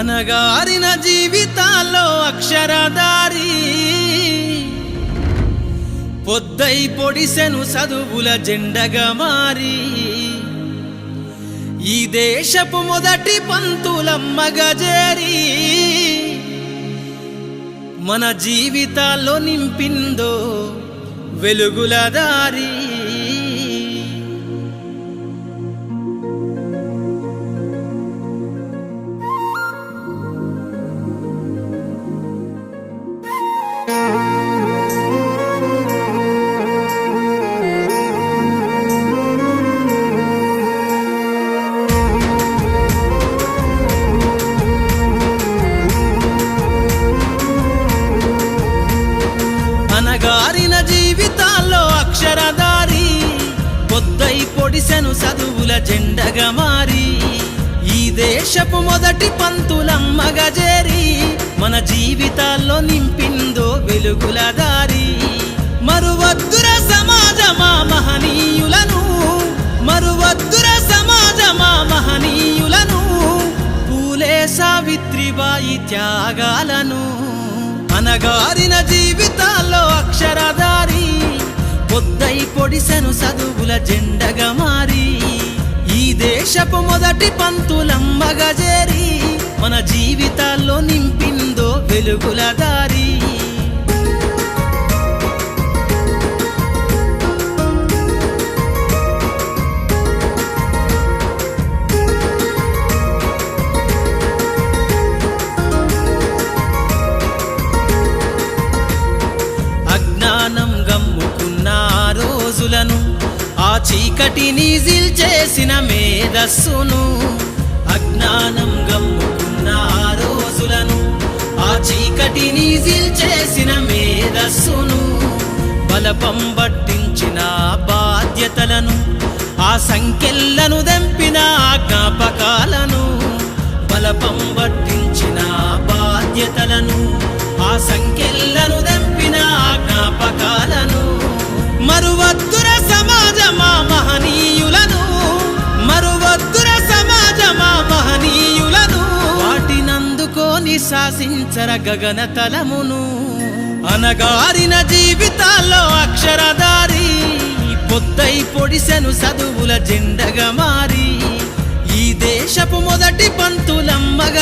అనగారిన జీవితాల్లో అక్షరదారి పొద్దై పొడిసెను చదువుల జెండగా మారి ఈ దేశపు మొదటి పంతులమ్మగా చేరి మన జీవితాల్లో నింపిందో వెలుగుల దారి. అనగారిన జీవితాల్లో అక్షరదారి పొద్దై పొడిసెను చదువుల జెండగా మారి ఈ దేశపు మొదటి పంతులమ్మగా చేరి మన జీవితాల్లో నింపిందో వెలుగుల దారి. మరువద్దుర సమాజమా మహనీయులను, మరువద్దుర సమాజమా మహనీయులను, పూలే సావిత్రిబాయి త్యాగాలను. అనగారిన జీవితాల్లో అక్షరదారి పొద్దై పొడిసెను చదువుల జెండగా మారి ఈ దేశపు మొదటి పంతులమ్మగా చేరి మన జీవితాల్లో నింపిందో వెలుగుల దారి. అజ్ఞానం గమ్ముకున్న రోజులను ఆ చీకటిని జిల్చేసిన మేధస్సును, అజ్ఞానం గమ్ముకున్న రోజులను ఆ చీకటిని జిల్చేసిన మేధస్సును, బలపం పట్టించిన బాధ్యతలను ఆ సంఖ్యలను దెంపిన జ్ఞాపకాలను, బలపం పట్టించిన బాధ్యతలను ఆ సంఖ్యలను దెంపిన జ్ఞాపకాలను. మరువద్దుర సమాజమా మహనీయులను, మరువద్దుర సమాజమా మహనీయులను, వాటినందుకోని శాసించర గగన తలమును. అనగారిన జీవితాల్లో అక్షరదారి పొద్దై పొడిసెను చదువుల జెండగా మారి ఈ దేశపు మొదటి పంతులమ్మగా